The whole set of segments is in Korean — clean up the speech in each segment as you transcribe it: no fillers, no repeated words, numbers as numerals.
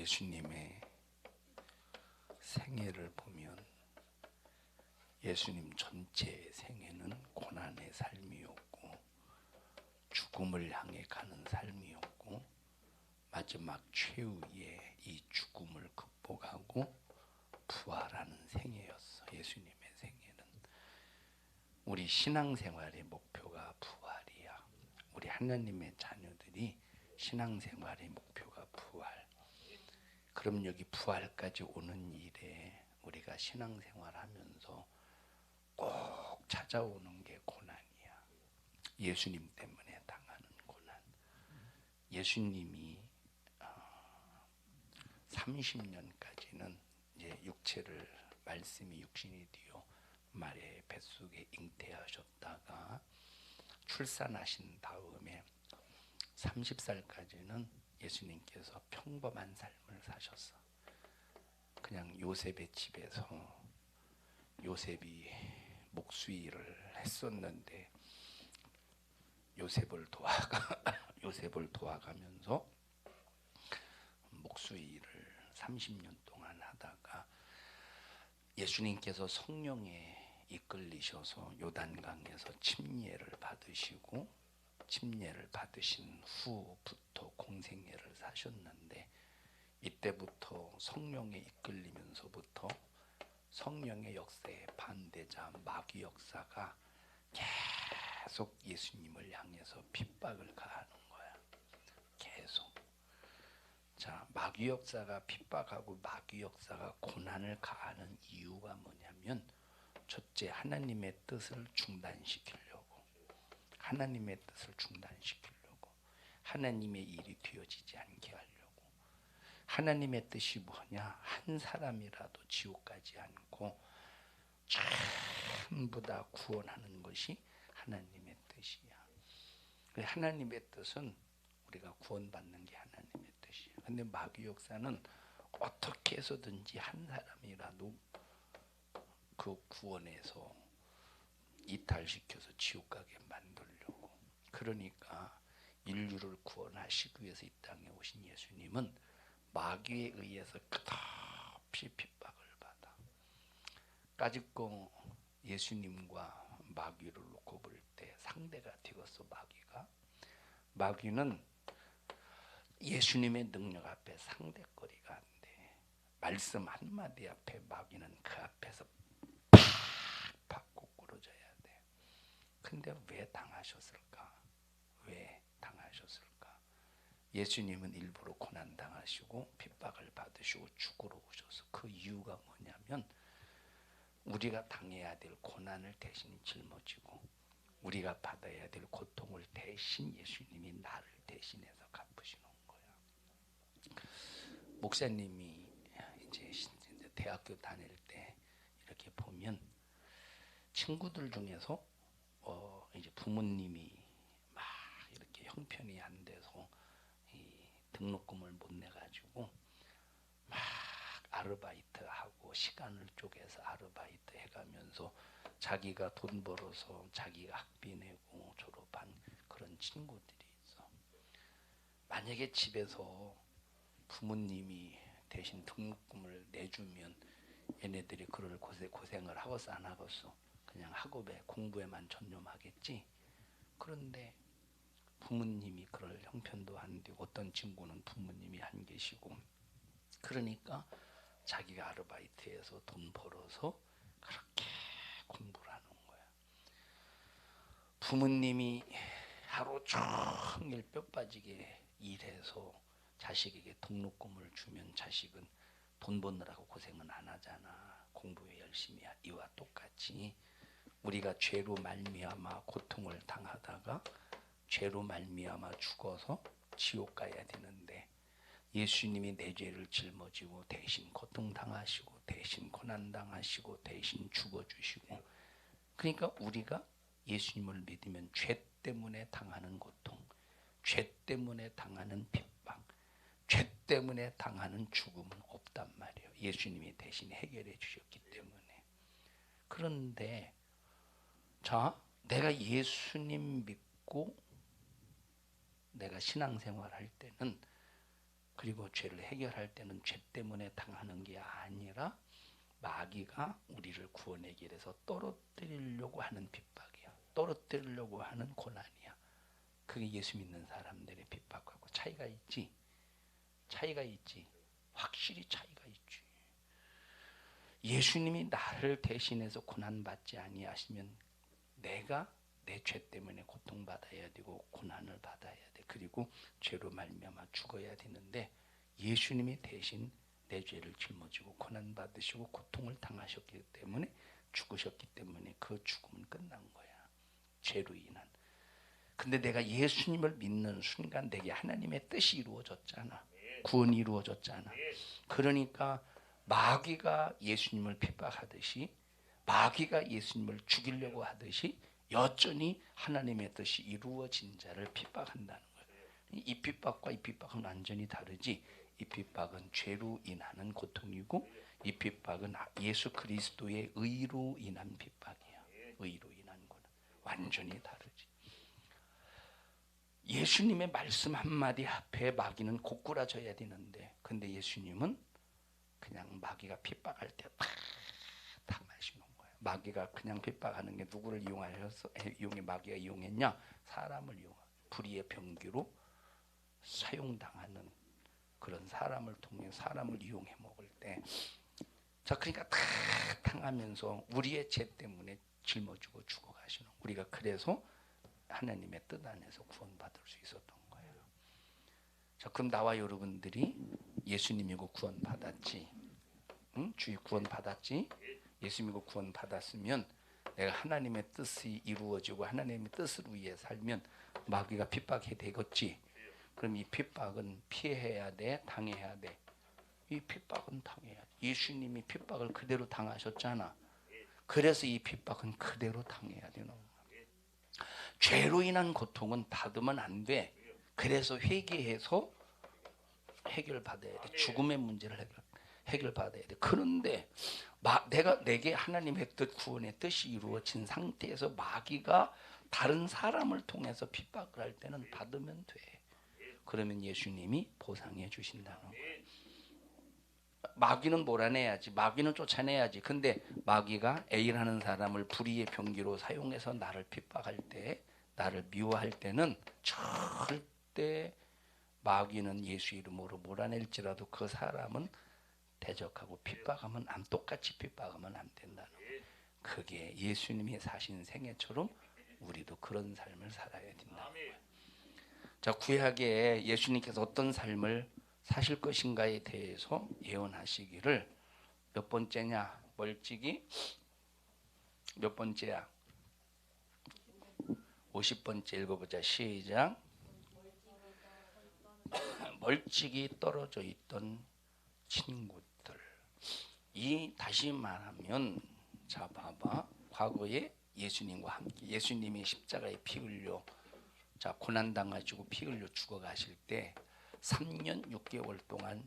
예수님의 생애를 보면 예수님 전체 생애는 고난의 삶이었고 죽음을 향해 가는 삶이었고 마지막 최후의 이 죽음을 극복하고 부활하는 생애였어. 예수님의 생애는. 우리 신앙생활의 목표가 부활이야. 우리 하나님의 자녀들이 신앙생활의 목표가 부활. 그럼 여기 부활까지 오는 일에 우리가 신앙생활하면서 꼭 찾아오는 게 고난이야. 예수님 때문에 당하는 고난. 예수님이 30년까지는 이제 육체를 말씀이 육신이 되어 마리아의 뱃속에 잉태하셨다가 출산하신 다음에 30살까지는 예수님께서 평범한 삶을 사셨어. 그냥 요셉의 집에서 요셉이 목수일을 했었는데 요셉을 도와가면서 목수일을 30년 동안 하다가 예수님께서 성령에 이끌리셔서 요단강에서 침례를 받으시고 침례를 받으신 후부터 공생애를 사셨는데 이때부터 성령에 이끌리면서부터 성령의 역사의 반대자 마귀 역사가 계속 예수님을 향해서 핍박을 가하는 거야. 계속. 자, 마귀 역사가 핍박하고 마귀 역사가 고난을 가하는 이유가 뭐냐면 첫째, 하나님의 뜻을 중단시키려고. 하나님의 뜻을 중단시키려고. 하나님의 일이 되어지지 않게 하려고. 하나님의 뜻이 뭐냐? 한 사람이라도 지옥 가지 않고 전부 다 구원하는 것이 하나님의 뜻이야. 하나님의 뜻은 우리가 구원받는 게 하나님의 뜻이야. 근데 마귀 역사는 어떻게 해서든지 한 사람이라도 그 구원에서 이탈시켜서 지옥 가게 만들려고. 그러니까 인류를 구원하시기 위해서 이 땅에 오신 예수님은 마귀에 의해서 끝없이 핍박을 받아. 까짓거 예수님과 마귀를 놓고 볼 때 상대가 되었어. 마귀는 예수님의 능력 앞에 상대거리가 안 돼. 말씀 한마디 앞에 마귀는 그 앞에서 팍팍 꼬꾸러져야 돼. 근데 왜 당하셨을까? 예수님은 일부러 고난 당하시고 핍박을 받으시고 죽으러 오셔서 그 이유가 뭐냐면 우리가 당해야 될 고난을 대신 짊어지고 우리가 받아야 될 고통을 대신 예수님이 나를 대신해서 갚으시는 거야. 목사님이 이제 대학교 다닐 때 이렇게 보면 친구들 중에서 이제 부모님이 막 이렇게 형편이 안 돼서 등록금을 못 내가지고 막 아르바이트하고 시간을 쪼개서 아르바이트 해가면서 자기가 돈 벌어서 자기가 학비 내고 졸업한 그런 친구들이 있어. 만약에 집에서 부모님이 대신 등록금을 내주면 얘네들이 그럴 고생을 하겠어 안 하겠어? 그냥 학업에 공부에만 전념하겠지. 그런데 부모님이 그럴 형편도 안 되고 어떤 친구는 부모님이 안 계시고 그러니까 자기가 아르바이트해서 돈 벌어서 그렇게 공부를 하는 거야. 부모님이 하루 종일 뼈 빠지게 일해서 자식에게 등록금을 주면 자식은 돈 버느라고 고생은 안 하잖아. 공부에 열심히 이와 똑같이 우리가 죄로 말미암아 고통을 당하다가 죄로 말미암아 죽어서 지옥 가야 되는데 예수님이 내 죄를 짊어지고 대신 고통당하시고 대신 고난당하시고 대신 죽어주시고 그러니까 우리가 예수님을 믿으면 죄 때문에 당하는 고통, 죄 때문에 당하는 핍박, 죄 때문에 당하는 죽음은 없단 말이에요. 예수님이 대신 해결해 주셨기 때문에. 그런데 자, 내가 예수님 믿고 내가 신앙생활 할 때는 그리고 죄를 해결할 때는 죄 때문에 당하는 게 아니라 마귀가 우리를 구원하기 위해서 떨어뜨리려고 하는 핍박이야. 떨어뜨리려고 하는 고난이야. 그게 예수 믿는 사람들의 핍박하고 차이가 있지. 차이가 있지. 확실히 차이가 있지. 예수님이 나를 대신해서 고난받지 아니하시면 내가 내 죄 때문에 고통받아야 되고 고난을 받아야 돼. 그리고 죄로 말미암아 죽어야 되는데 예수님이 대신 내 죄를 짊어지고 고난받으시고 고통을 당하셨기 때문에 죽으셨기 때문에 그 죽음은 끝난 거야. 죄로 인한. 근데 내가 예수님을 믿는 순간 내게 하나님의 뜻이 이루어졌잖아. 구원이 이루어졌잖아. 그러니까 마귀가 예수님을 핍박하듯이 마귀가 예수님을 죽이려고 하듯이 여전히 하나님의 뜻이 이루어진 자를 핍박한다는 거예요. 이 핍박과 이 핍박은 완전히 다르지. 이 핍박은 죄로 인하는 고통이고 이 핍박은 예수 그리스도의 의로 인한 핍박이야. 의로 인한 거는 완전히 다르지. 예수님의 말씀 한마디 앞에 마귀는 고꾸라져야 되는데 근데 예수님은 그냥 마귀가 핍박할 때 다 당하시는 거예요. 마귀가 그냥 핍박하는 게 누구를 마귀가 이용했냐? 사람을 이용하고 불의의 병기로 사용당하는 그런 사람을 통해 사람을 이용해 먹을 때 자 그러니까 다 당하면서 우리의 죄 때문에 짊어지고 죽어가시는 우리가 그래서 하나님의 뜻 안에서 구원받을 수 있었던 거예요. 자 그럼 나와 여러분들이 예수 믿고 구원받았지? 응? 주의 구원받았지? 예수 믿고 구원받았으면 내가 하나님의 뜻이 이루어지고 하나님의 뜻을 위해 살면 마귀가 핍박해 되겠지? 그럼 이 핍박은 피해야 돼? 당해야 돼? 이 핍박은 당해야 돼. 예수님이 핍박을 그대로 당하셨잖아. 그래서 이 핍박은 그대로 당해야 되는 거야. 죄로 인한 고통은 받으면 안 돼. 그래서 회개해서 해결받아야 돼. 죽음의 문제를 해결받아야 돼. 그런데 내게 하나님의 뜻 구원의 뜻이 이루어진 상태에서 마귀가 다른 사람을 통해서 핍박을 할 때는 받으면 돼. 그러면 예수님이 보상해 주신다는 거예요. 마귀는 몰아내야지. 마귀는 쫓아내야지. 근데 마귀가 A라는 사람을 불의의 병기로 사용해서 나를 핍박할 때 나를 미워할 때는 절대 마귀는 예수 이름으로 몰아낼지라도 그 사람은 대적하고 핍박하면 똑같이 핍박하면 안 된다는 거예요. 그게 예수님이 사신 생애처럼 우리도 그런 삶을 살아야 된다는 거예요. 자, 구약에 예수님께서 어떤 삶을 사실 것인가에 대해서 예언하시기를 몇 번째냐? 멀찍이 몇 번째야? 50번째 읽어보자. 시작. 멀찍이 떨어져 있던 친구들. 다시 말하면 자 봐봐. 과거에 예수님과 함께 예수님이 십자가에 피 흘려 자 고난당하시고 피 흘려 죽어가실 때 3년 6개월 동안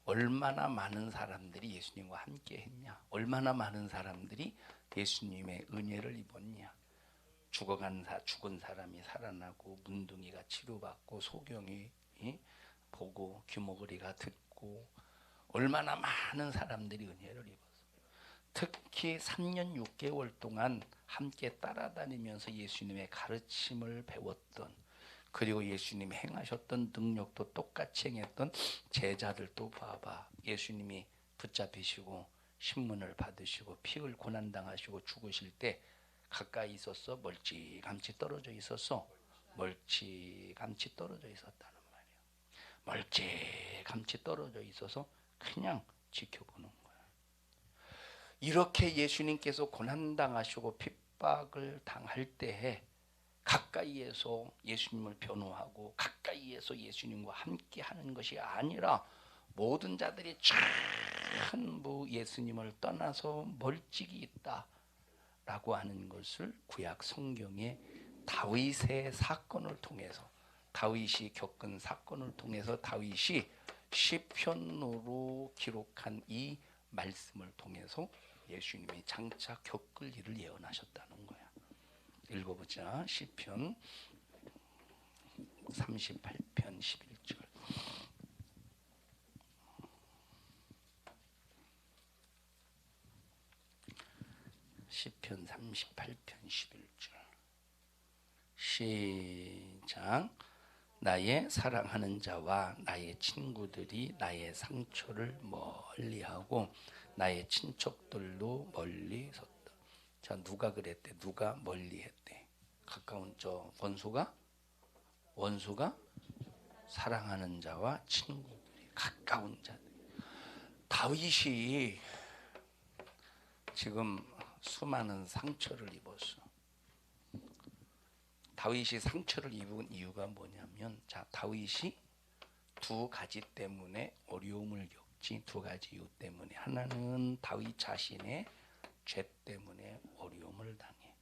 얼마나 많은 사람들이 예수님과 함께 했냐? 얼마나 많은 사람들이 예수님의 은혜를 입었냐? 죽은 사람이 살아나고 문둥이가 치료받고 소경이 보고 귀머거리가 듣고 얼마나 많은 사람들이 은혜를 입었어. 특히 3년 6개월 동안 함께 따라다니면서 예수님의 가르침을 배웠던 그리고 예수님이 행하셨던 능력도 똑같이 행했던 제자들도 봐봐. 예수님이 붙잡히시고 신문을 받으시고 피를 고난당하시고 죽으실 때 가까이 있었어? 멀찌감치 떨어져 있었어? 멀찌감치 떨어져 있었다는 말이에요. 멀찌감치 떨어져 있어서 그냥 지켜보는 거야. 이렇게 예수님께서 고난당하시고 핍박을 당할 때에 가까이에서 예수님을 변호하고 가까이에서 예수님과 함께 하는 것이 아니라 모든 자들이 전부 예수님을 떠나서 멀찍이 있다라고 하는 것을 구약 성경의 다윗의 사건을 통해서 다윗이 겪은 사건을 통해서 다윗이 시편으로 기록한 이 말씀을 통해서 예수님이 장차 겪을 일을 예언하셨다는 거야. 읽어보자. 시편 38편 11절. 시편 38편 11절 시작. 나의 사랑하는 자와 나의 친구들이 나의 상처를 멀리하고 나의 친척들도 멀리 섰다. 자, 누가 그랬대? 누가 멀리했대? 가까운 저 원수가 사랑하는 자와 친구들이 가까운 자. 다윗이 지금 수많은 상처를 입었어. 다윗이 상처를 입은 이유가 뭐냐면, 자, 다윗이 두 가지 때문에 어려움을 겪지. 두 가지 이유 때문에. 하나는 다윗 자신의 죄 때문에 어려움을 당해.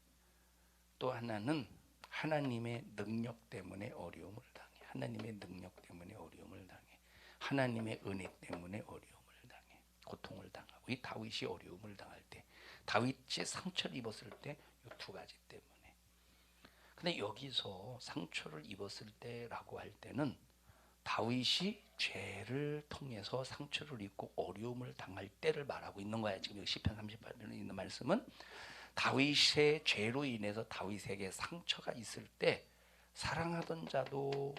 또 하나는 하나님의 능력 때문에 어려움을 당해. 하나님의 능력 때문에 어려움을 당해. 하나님의 은혜 때문에 어려움을 당해. 고통을 당하고. 이 다윗이 어려움을 당할 때, 다윗이 상처를 입었을 때 이 두 가지 때문에. 근데 여기서 상처를 입었을 때라고 할 때는 다윗이 죄를 통해서 상처를 입고 어려움을 당할 때를 말하고 있는 거야. 지금 시편 38편에 있는 말씀은 다윗의 죄로 인해서 다윗에게 상처가 있을 때 사랑하던 자도,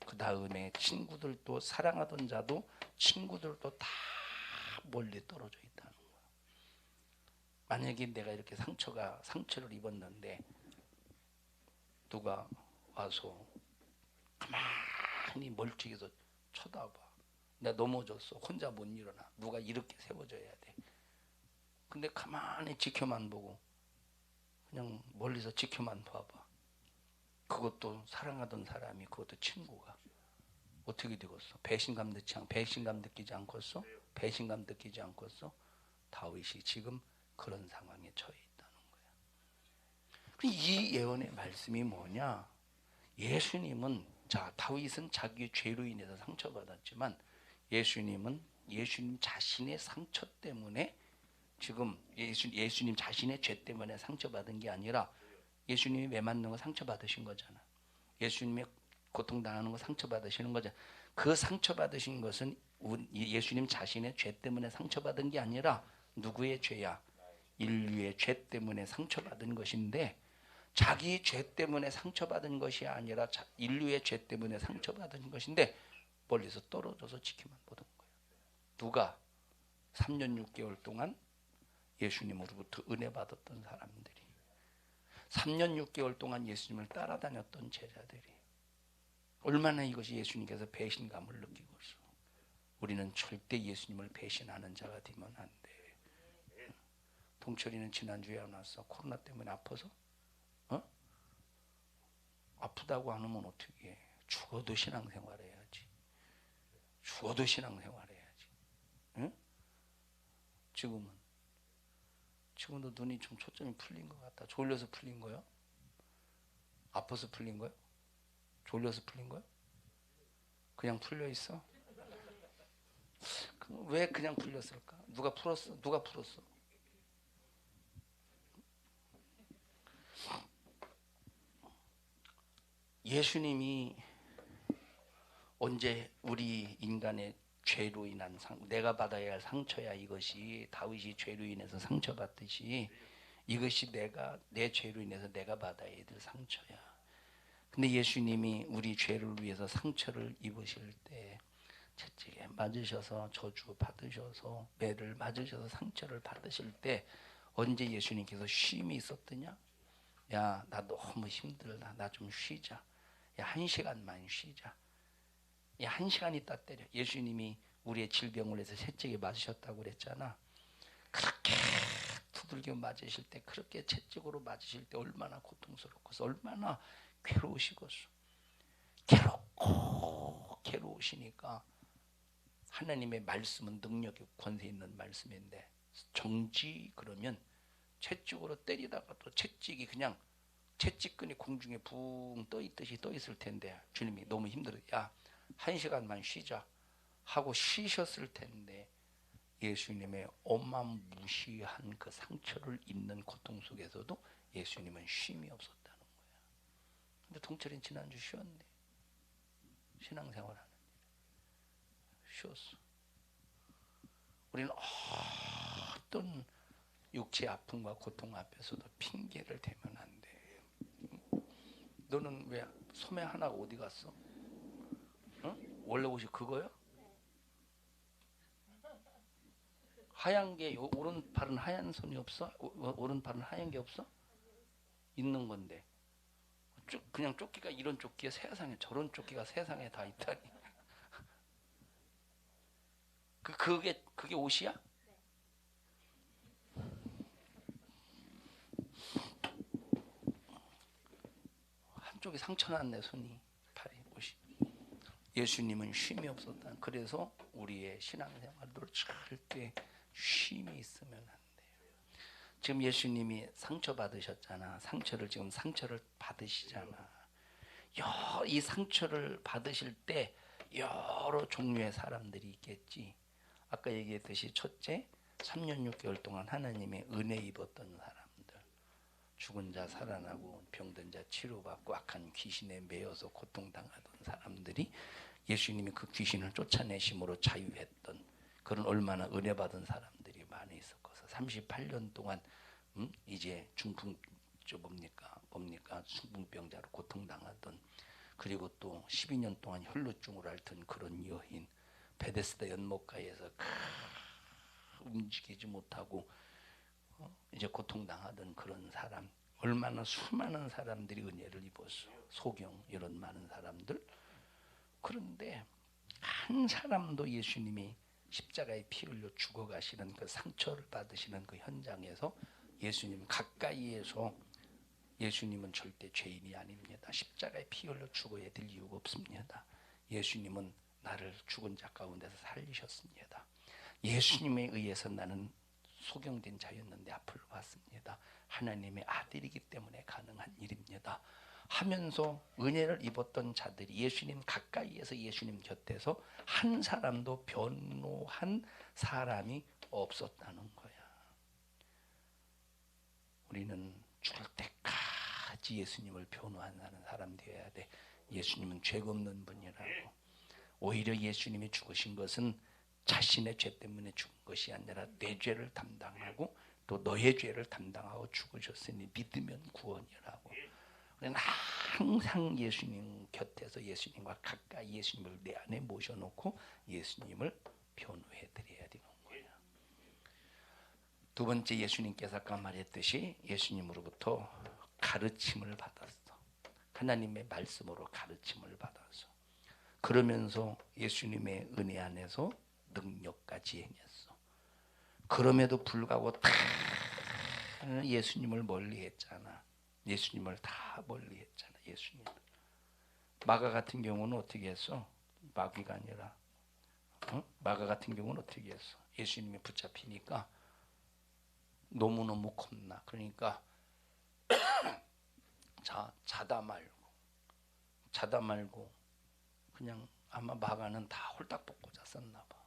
그 다음에 친구들도, 사랑하던 자도 친구들도 다 멀리 떨어져 있다는 거야. 만약에 내가 이렇게 상처를 입었는데 누가 와서 가만히 멀찍이서 쳐다봐. 내가 넘어졌어. 혼자 못 일어나. 누가 이렇게 세워줘야 돼. 근데 가만히 지켜만 보고 그냥 멀리서 지켜만 봐봐. 그것도 사랑하던 사람이, 그것도 친구가 어떻게 되겠어? 배신감 느끼지 않겠어? 배신감 느끼지 않겠어? 다윗이 지금 그런 상황에 처해 있다는 거야. 이 예언의 말씀이 뭐냐? 예수님은, 자, 다윗은 자기의 죄로 인해서 상처받았지만 예수님 자신의 상처 때문에, 지금 예수님 자신의 죄 때문에 상처받은 게 아니라 예수님이 매 맞는 거 상처받으신 거잖아. 예수님이 고통당하는 거 상처받으시는 거잖아. 그 상처받으신 것은 예수님 자신의 죄 때문에 상처받은 게 아니라 누구의 죄야? 인류의 죄 때문에 상처받은 것인데, 자기 죄 때문에 상처받은 것이 아니라 인류의 죄 때문에 상처받은 것인데 멀리서 떨어져서 지켜만 보던 거예요. 누가? 3년 6개월 동안 예수님으로부터 은혜 받았던 사람들이, 3년 6개월 동안 예수님을 따라다녔던 제자들이, 얼마나 이것이 예수님께서 배신감을 느끼고 있어. 우리는 절대 예수님을 배신하는 자가 되면 안 돼. 동철이는 지난주에 안 왔어. 코로나 때문에 아파서? 아프다고 안 오면 어떻게 해? 죽어도 신앙생활 해야지. 죽어도 신앙생활 해야지. 응? 지금도 눈이 좀 초점이 풀린 것 같다. 졸려서 풀린 거야? 아파서 풀린 거야? 졸려서 풀린 거야? 그냥 풀려 있어? 왜 그냥 풀렸을까? 누가 풀었어? 예수님이 언제 우리 인간의 죄로 인한 내가 받아야 할 상처야. 이것이 다윗이 죄로 인해서 상처받듯이 이것이 내 죄로 인해서 내가 받아야 될 상처야. 근데 예수님이 우리 죄를 위해서 상처를 입으실 때, 채찍에 맞으셔서 저주 받으셔서, 매를 맞으셔서 상처를 받으실 때 언제 예수님께서 쉼이 있었더냐? 야, 나 너무 힘들다. 나 좀 쉬자. 야, 1시간만 쉬자. 야, 1시간 있다 때려. 예수님이 우리의 질병을 해서 채찍에 맞으셨다고 그랬잖아. 그렇게 두들겨 맞으실 때, 그렇게 채찍으로 맞으실 때 얼마나 고통스럽고 얼마나 괴로우시겠어. 괴로우시니까 하나님의 말씀은 능력이 권세 있는 말씀인데, 정지 그러면 채찍으로 때리다가 또 채찍이 그냥 채찍끈이 공중에 붕 떠 있듯이 떠 있을 텐데, 주님이 너무 힘들어. 야, 1시간만 쉬자 하고 쉬셨을 텐데, 예수님의 어마무시한 그 상처를 입는 고통 속에서도 예수님은 쉼이 없었다는 거야. 근데 동철이는 지난주 쉬었네. 신앙생활하는 쉬었어. 우리는 어떤 육체 아픔과 고통 앞에서도 핑계를 대면 안 돼. 너는 왜 소매 하나가 어디 갔어? 응? 원래 옷이 그거야? 하얀 게 오른팔은 하얀 손이 없어? 오른팔은 하얀 게 없어? 있는 건데 그냥 조끼가 이런 조끼에 세상에 저런 조끼가 세상에 다 있다니. 그게 옷이야? 한쪽이 상처 났네 손이 팔이 옷이. 예수님은 쉼이 없었다. 그래서 우리의 신앙생활도 절대 쉼이 있으면 안 돼요. 지금 예수님이 상처 받으셨잖아. 상처를 받으시잖아. 이 상처를 받으실 때 여러 종류의 사람들이 있겠지. 아까 얘기했듯이 첫째, 3년 6개월 동안 하나님의 은혜 입었던 사람들, 죽은 자 살아나고 병든 자 치료받고 악한 귀신에 매여서 고통당하던 사람들이 예수님이 그 귀신을 쫓아내심으로 자유했던 그런 얼마나 은혜 받은 사람들이 많이 있었거든요. 38년 동안 이제 뭡니까 중풍병자로 고통당하던, 그리고 또 12년 동안 혈루증으로 앓던 그런 여인, 베데스다 연못가에서 움직이지 못하고 이제 고통당하던 그런 사람, 얼마나 수많은 사람들이 은혜를 입었어. 소경 이런 많은 사람들. 그런데 한 사람도 예수님이 십자가에 피 흘려 죽어가시는 그 상처를 받으시는 그 현장에서 예수님 가까이에서, 예수님은 절대 죄인이 아닙니다. 십자가에 피 흘려 죽어야 될 이유가 없습니다. 예수님은 나를 죽은 자 가운데서 살리셨습니다. 예수님에 의해서 나는 소경된 자였는데 앞으로 왔습니다. 하나님의 아들이기 때문에 가능한 일입니다 하면서 은혜를 입었던 자들이 예수님 가까이에서, 예수님 곁에서 한 사람도 변호한 사람이 없었다는 거야. 우리는 죽을 때까지 예수님을 변호하는 사람 되어야 돼. 예수님은 죄가 없는 분이라고. 오히려 예수님이 죽으신 것은 자신의 죄 때문에 죽은 것이 아니라 내 죄를 담당하고 또 너의 죄를 담당하고 죽으셨으니 믿으면 구원이라고. 우리는 항상 예수님 곁에서 예수님과 가까이 예수님을 내 안에 모셔놓고 예수님을 변호해 드려야 되는 거예요. 두 번째, 예수님께서 아까 말했듯이 예수님으로부터 가르침을 받았어. 하나님의 말씀으로 가르침을 받아서, 그러면서 예수님의 은혜 안에서 능력까지 행했어. 그럼에도 불구하고 다 예수님을 멀리했잖아. 예수님을 다 멀리했잖아. 예수님. 마가 같은 경우는 어떻게 했어? 마귀가 아니라 마가 같은 경우는 어떻게 했어? 예수님이 붙잡히니까 너무너무 겁나. 그러니까 자다 말고 그냥 아마 마가는 다 홀딱 벗고 잤었나 봐.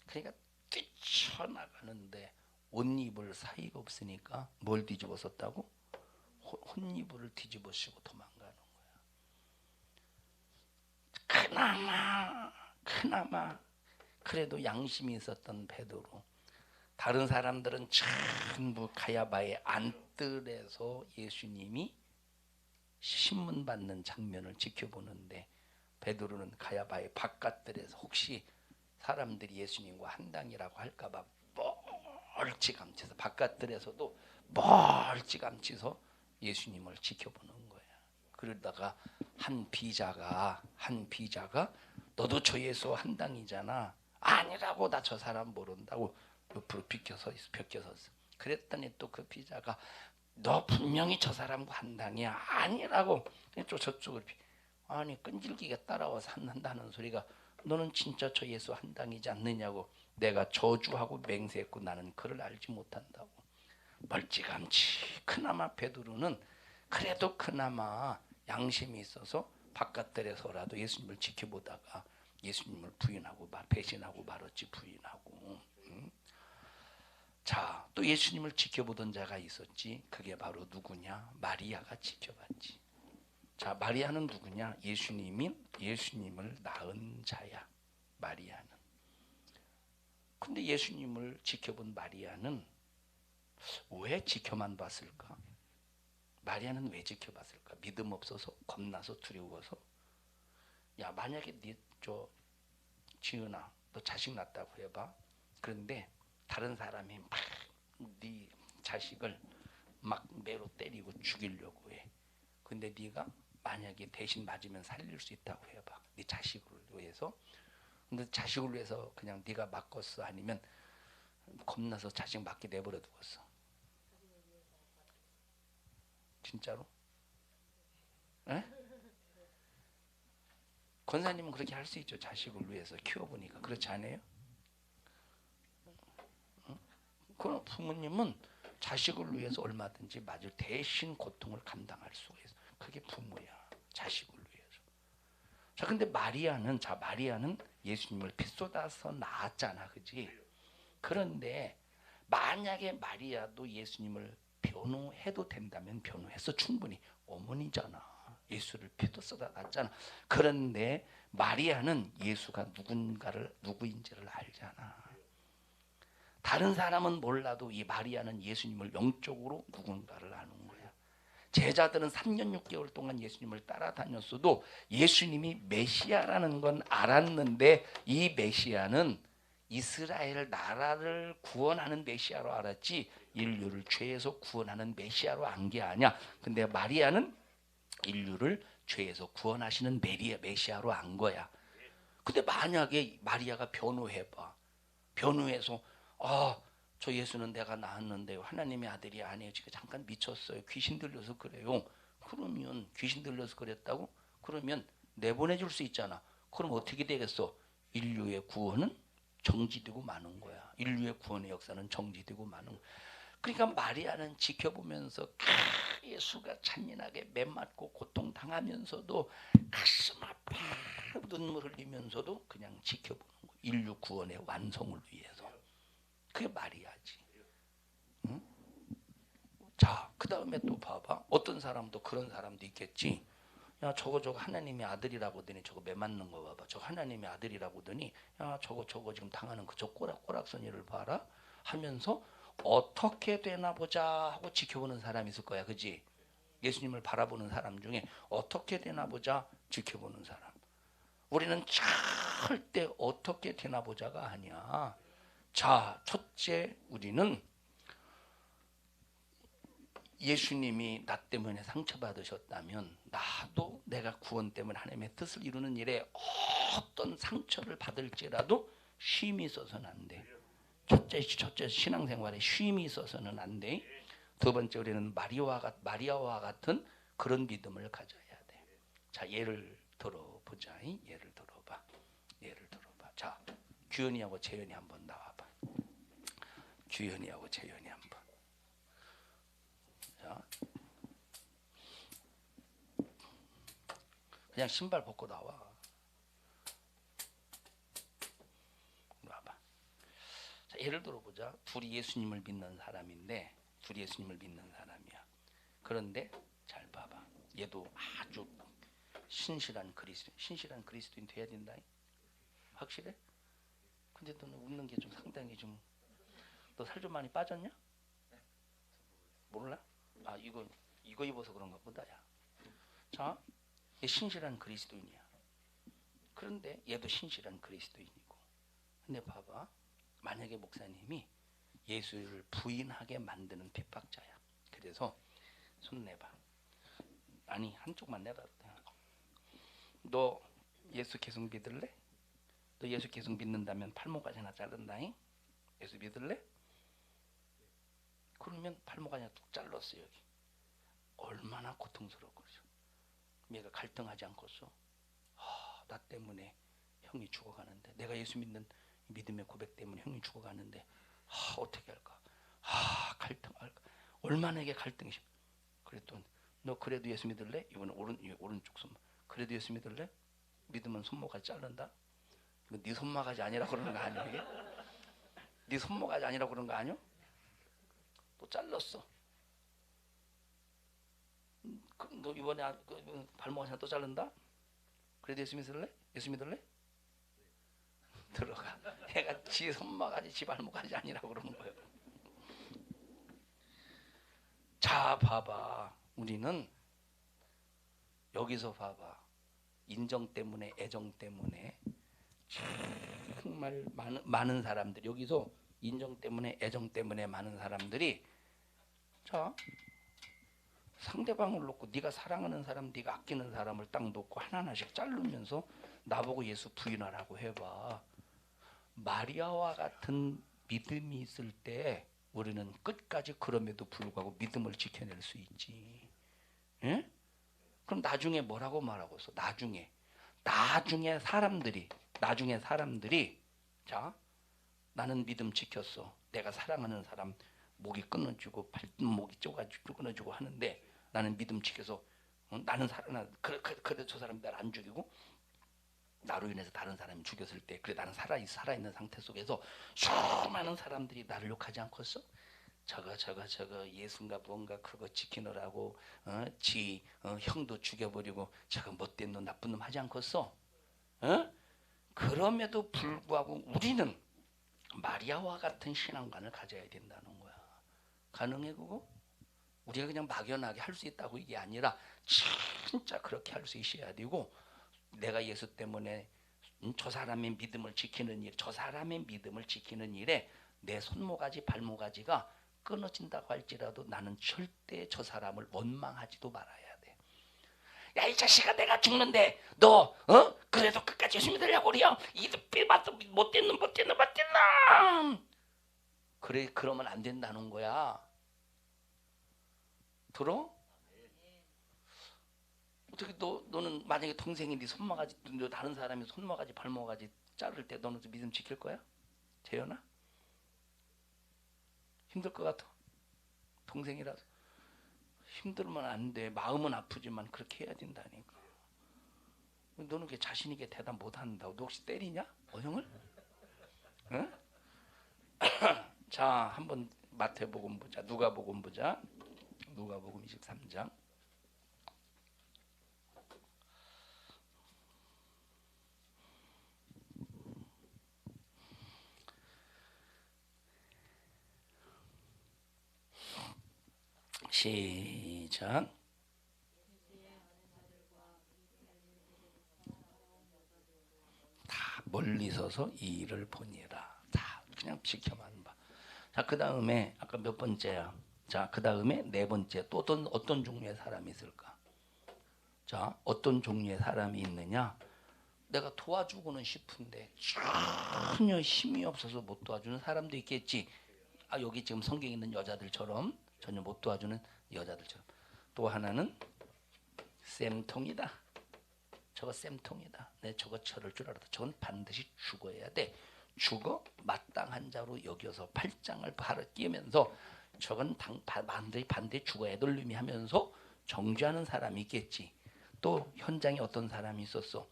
그러니까 뛰쳐나가는데 옷 입을 사이가 없으니까 뭘 뒤집어 썼다고? 혼이불을 뒤집어 쓰고 도망가는 거야. 그나마 그래도 양심이 있었던 베드로. 다른 사람들은 전부 가야바의 안뜰에서 예수님이 신문 받는 장면을 지켜보는데 베드로는 가야바의 바깥뜰에서 혹시 사람들이 예수님과 한당이라고 할까봐 멀찌감치서, 바깥뜰에서도 멀찌감치서 예수님을 지켜보는 거야. 그러다가 한 비자가 너도 저 예수 한당이잖아. 아니라고, 나 저 사람 모른다고 옆으로 비껴서 있어. 그랬더니 또 그 비자가 너 분명히 저 사람과 한당이야. 아니라고. 또 저쪽을 아니 끈질기게 따라와서 한다는 소리가, 너는 진짜 저 예수 한당이지 않느냐고. 내가 저주하고 맹세했고 나는 그를 알지 못한다고. 멀찌감치. 그나마 베드로는 그래도 그나마 양심이 있어서 바깥들에서라도 예수님을 지켜보다가 예수님을 부인하고 배신하고 말았지. 부인하고. 자, 또 예수님을 지켜보던 자가 있었지. 그게 바로 누구냐? 마리아가 지켜봤지. 자, 마리아는 누구냐? 예수님을 낳은 자야. 마리아는. 근데 예수님을 지켜본 마리아는 왜 지켜만 봤을까? 마리아는 왜 지켜봤을까? 믿음 없어서, 겁나서, 두려워서. 야, 만약에 지은아, 너 자식 낳았다고 해봐. 그런데 다른 사람이 막 네 자식을 막 매로 때리고 죽이려고 해. 근데 네가 만약에 대신 맞으면 살릴 수 있다고 해봐. 네 자식을 위해서. 근데 자식을 위해서 그냥 네가 맞겠어? 아니면 겁나서 자식 맞게 내버려 두었어? 진짜로? 에? 권사님은 그렇게 할 수 있죠. 자식을 위해서 키워보니까. 그렇지 않아요? 그럼 부모님은 자식을 위해서 얼마든지 맞을 대신 고통을 감당할 수가 있어. 그게 부모야. 자식을 위해서. 자, 근데 마리아는 예수님을 피 쏟아서 낳았잖아. 그지? 그런데 만약에 마리아도 예수님을 변호해도 된다면 변호해서 충분히 어머니잖아. 예수를 피도 쏟아 낳았잖아. 그런데 마리아는 예수가 누구인지를 알잖아. 다른 사람은 몰라도 이 마리아는 예수님을 영적으로 누군가를 아는 거야. 제자들은 3년 6개월 동안 예수님을 따라다녔어도 예수님이 메시아라는 건 알았는데 이 메시아는 이스라엘 나라를 구원하는 메시아로 알았지 인류를 죄에서 구원하는 메시아로 안 게 아니야. 근데 마리아는 인류를 죄에서 구원하시는 메시아로 안 거야. 근데 만약에 마리아가 변호해봐. 변호해서 저 예수는 내가 낳았는데요. 하나님의 아들이 아니에요. 지금 잠깐 미쳤어요. 귀신 들려서 그래요. 그러면 귀신 들려서 그랬다고? 그러면 내보내줄 수 있잖아. 그럼 어떻게 되겠어? 인류의 구원은 정지되고 마는 거야. 인류의 구원의 역사는 정지되고 마는 거야. 그러니까 마리아는 지켜보면서 예수가 잔인하게 매맞고 고통당하면서도 가슴 아파 눈물 흘리면서도 그냥 지켜보는 거야. 인류 구원의 완성을 위해서. 그게 마리아지. 응? 자, 그 다음에 또 봐봐. 어떤 사람도 그런 사람도 있겠지. 야, 저거 하나님의 아들이라고 하더니 저거 매맞는 거 봐봐. 저 하나님의 아들이라고 하더니 야, 저거 지금 당하는 그 저 꼬락꼬락선이를 봐라 하면서 어떻게 되나 보자 하고 지켜보는 사람이 있을 거야. 그지? 예수님을 바라보는 사람 중에 어떻게 되나 보자 지켜보는 사람. 우리는 절대 어떻게 되나 보자가 아니야. 자, 첫째 우리는 예수님이 나 때문에 상처받으셨다면 나도 내가 구원 때문에 하나님의 뜻을 이루는 일에 어떤 상처를 받을지라도 쉼이 있어서는 안 돼. 첫째 신앙생활에 쉼이 있어서는 안 돼. 두 번째 우리는 마리아와 같은 그런 믿음을 가져야 돼. 자, 예를 들어보자. 예를 들어봐. 자, 규현이하고 재현이 한번 나와봐. 규현이하고 재현이 한번. 자, 그냥 신발 벗고 나와. 와봐. 자, 예를 들어보자. 둘이 예수님을 믿는 사람인데, 둘이 예수님을 믿는 사람이야. 그런데 잘 봐봐. 얘도 아주 신실한 그리스도인 돼야 된다. 확실해? 근데 너는 웃는 게 좀 상당히 좀, 너 살 좀 많이 빠졌냐? 몰라? 아, 이거 입어서 그런가 보다. 야. 자, 얘 신실한 그리스도인이야. 그런데 얘도 신실한 그리스도인이고. 근데 봐봐. 만약에 목사님이 예수를 부인하게 만드는 핍박자야. 그래서 손 내봐. 아니, 한쪽만 내봐. 너 예수 계속 믿을래? 너 예수 계속 믿는다면 팔목까지 하나 자른다잉? 예수 믿을래? 그러면 팔목까지 하나 뚝 잘랐어. 여기 얼마나 고통스럽겠어. 얘가 갈등하지 않겠어? 나 때문에 형이 죽어가는데, 내가 예수 믿는 믿음의 고백 때문에 형이 죽어가는데 어떻게 할까? 갈등할까? 얼마나 이게 갈등이 심해. 그랬더니 너 그래도 예수 믿을래? 이번에 오른쪽 손. 그래도 예수 믿을래? 믿으면 손모가지 자른다. 이거 네 손모가지 아니라고 그러는 거 아니야? 이게? 네 손모가지 아니라고 그러는 거 아니야? 또 잘랐어. 너 이번에 발목 하나 또 자른다? 그래도 예수 믿을래? 예수 믿을래? 들어가. 얘가 지 손모가지 지 발목가지 아니라고 그러는 거예요. 자, 봐봐. 우리는 여기서 봐봐. 인정 때문에, 애정 때문에 정말 많은 사람들, 여기서 인정 때문에, 애정 때문에 많은 사람들이, 자, 상대방을 놓고 네가 사랑하는 사람, 네가 아끼는 사람을 딱 놓고 하나하나씩 자르면서 나보고 예수 부인하라고 해봐. 마리아와 같은 믿음이 있을 때 우리는 끝까지 그럼에도 불구하고 믿음을 지켜낼 수 있지. 예? 그럼 나중에 뭐라고 말하고 있어? 나중에 사람들이 자, 나는 믿음 지켰어. 내가 사랑하는 사람 목이 끊어지고 발목이 쪼가지고 끊어지고 하는데 나는 믿음 지켜서 나는 그래 저 사람 날 안 죽이고 나로 인해서 다른 사람이 죽였을 때 그래 나는 살아있는 상태 속에서 수많은 사람들이 나를 욕하지 않겠어? 저거 예수인가 뭔가 그거 지키느라고 형도 죽여버리고 저거 못된 놈 나쁜 놈 하지 않겠어? 그럼에도 불구하고 우리는 마리아와 같은 신앙관을 가져야 된다는 거야. 가능해 그거? 우리가 그냥 막연하게 할 수 있다고 이게 아니라 진짜 그렇게 할 수 있어야 되고, 내가 예수 때문에 저 사람의 믿음을 지키는 일에 내 손모가지 발모가지가 끊어진다고 할지라도 나는 절대 저 사람을 원망하지도 말아야 돼. 야, 이 자식아, 내가 죽는데 너 그래도 끝까지 예수 믿으려고 그래요? 이도 삐봤어, 못된 놈. 그래, 그러면 안 된다는 거야. 들어? 어떻게 너는 만약에 동생이 네 손모가지, 다른 사람이 손모가지 발모가지 자를 때 너는 믿음 지킬 거야? 재현아? 힘들 것 같아. 동생이라서 힘들면 안 돼. 마음은 아프지만 그렇게 해야 된다니까. 너는 왜 자신 있게 대답 못 한다고? 너 혹시 때리냐? 형을? 응? 자, 한번 마태복음 보자. 누가복음 보자. 누가복음 23장. 시작. 다 멀리 서서 이 일을 보니라. 다 그냥 지켜만 봐. 자, 그 다음에 아까 몇 번째야? 자, 그 다음에 네 번째. 또 어떤 종류의 사람이 있을까? 자, 어떤 종류의 사람이 있느냐? 내가 도와주고는 싶은데 전혀 힘이 없어서 못 도와주는 사람도 있겠지. 여기 지금 성경에 있는 여자들처럼 전혀 못 도와주는 여자들처럼. 또 하나는 쌤통이다. 저거 쌤통이다. 내 저거 저럴 줄 알았다. 저건 반드시 죽어야 돼. 죽어 마땅한 자로 여겨서 팔짱을 바로 끼면서 저건 반드시 죽어야 될 놈이 하면서 정죄하는 사람이 있겠지. 또 현장에 어떤 사람이 있었어.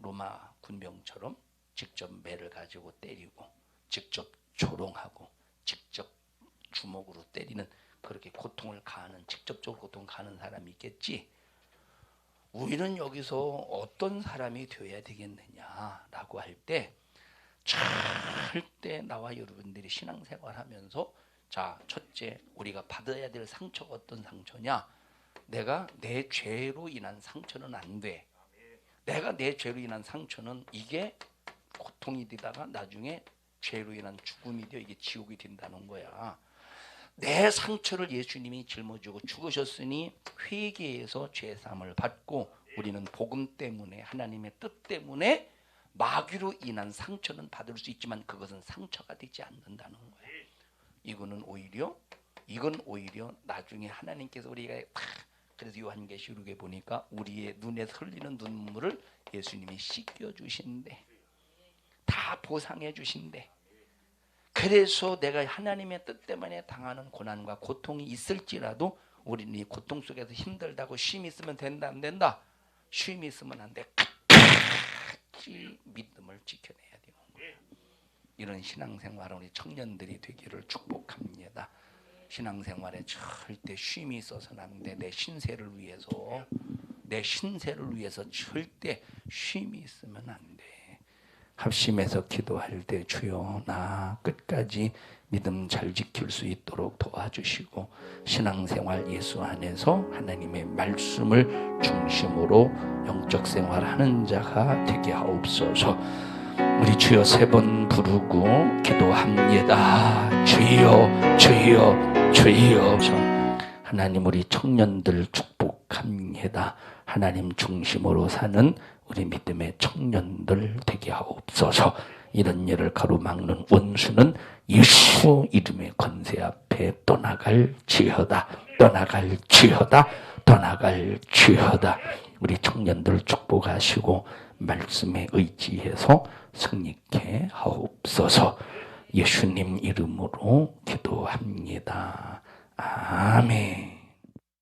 로마 군병처럼 직접 매를 가지고 때리고 직접 조롱하고 직접 주먹으로 때리는, 그렇게 고통을 가하는, 직접적으로 고통을 가하는 사람이 있겠지. 우리는 여기서 어떤 사람이 되어야 되겠느냐라고 할 때, 절대 나와 여러분들이 신앙생활하면서, 자, 첫째, 우리가 받아야 될 상처가 어떤 상처냐? 내가 내 죄로 인한 상처는 안 돼. 내가 내 죄로 인한 상처는 이게 고통이 되다가 나중에 죄로 인한 죽음이 되어 이게 지옥이 된다는 거야. 내 상처를 예수님이 짊어지고 죽으셨으니 회개해서 죄사함을 받고, 우리는 복음 때문에, 하나님의 뜻 때문에 마귀로 인한 상처는 받을 수 있지만 그것은 상처가 되지 않는다는 거예요. 이건 오히려 나중에 하나님께서 우리가 그래서 요한계시록에 보니까 우리의 눈에 흘리는 눈물을 예수님이 씻겨주신대. 다 보상해 주신대. 그래서 내가 하나님의 뜻 때문에 당하는 고난과 고통이 있을지라도 우리는 이 고통 속에서 힘들다고 쉼이 있으면 된다, 안 된다? 쉼이 있으면 안 돼. 끝까지 믿음을 지켜내야 되는 거야. 이런 신앙생활은 우리 청년들이 되기를 축복합니다. 신앙생활에 절대 쉼이 있어서는 안 돼. 내 신세를 위해서 절대 쉼이 있으면 안 돼. 합심해서 기도할 때 주여 나 끝까지 믿음 잘 지킬 수 있도록 도와주시고 신앙생활 예수 안에서 하나님의 말씀을 중심으로 영적 생활하는 자가 되게 하옵소서. 우리 주여 3번 부르고 기도합니다. 주여 주여 주여. 하나님 우리 청년들 축복합니다. 하나님 중심으로 사는 우리 믿음의 청년들 되게 하옵소서. 이런 일을 가로막는 원수는 예수 이름의 권세 앞에 떠나갈지어다. 떠나갈지어다. 떠나갈지어다. 우리 청년들 축복하시고 말씀에 의지해서 승리케 하옵소서. 예수님 이름으로 기도합니다. 아멘.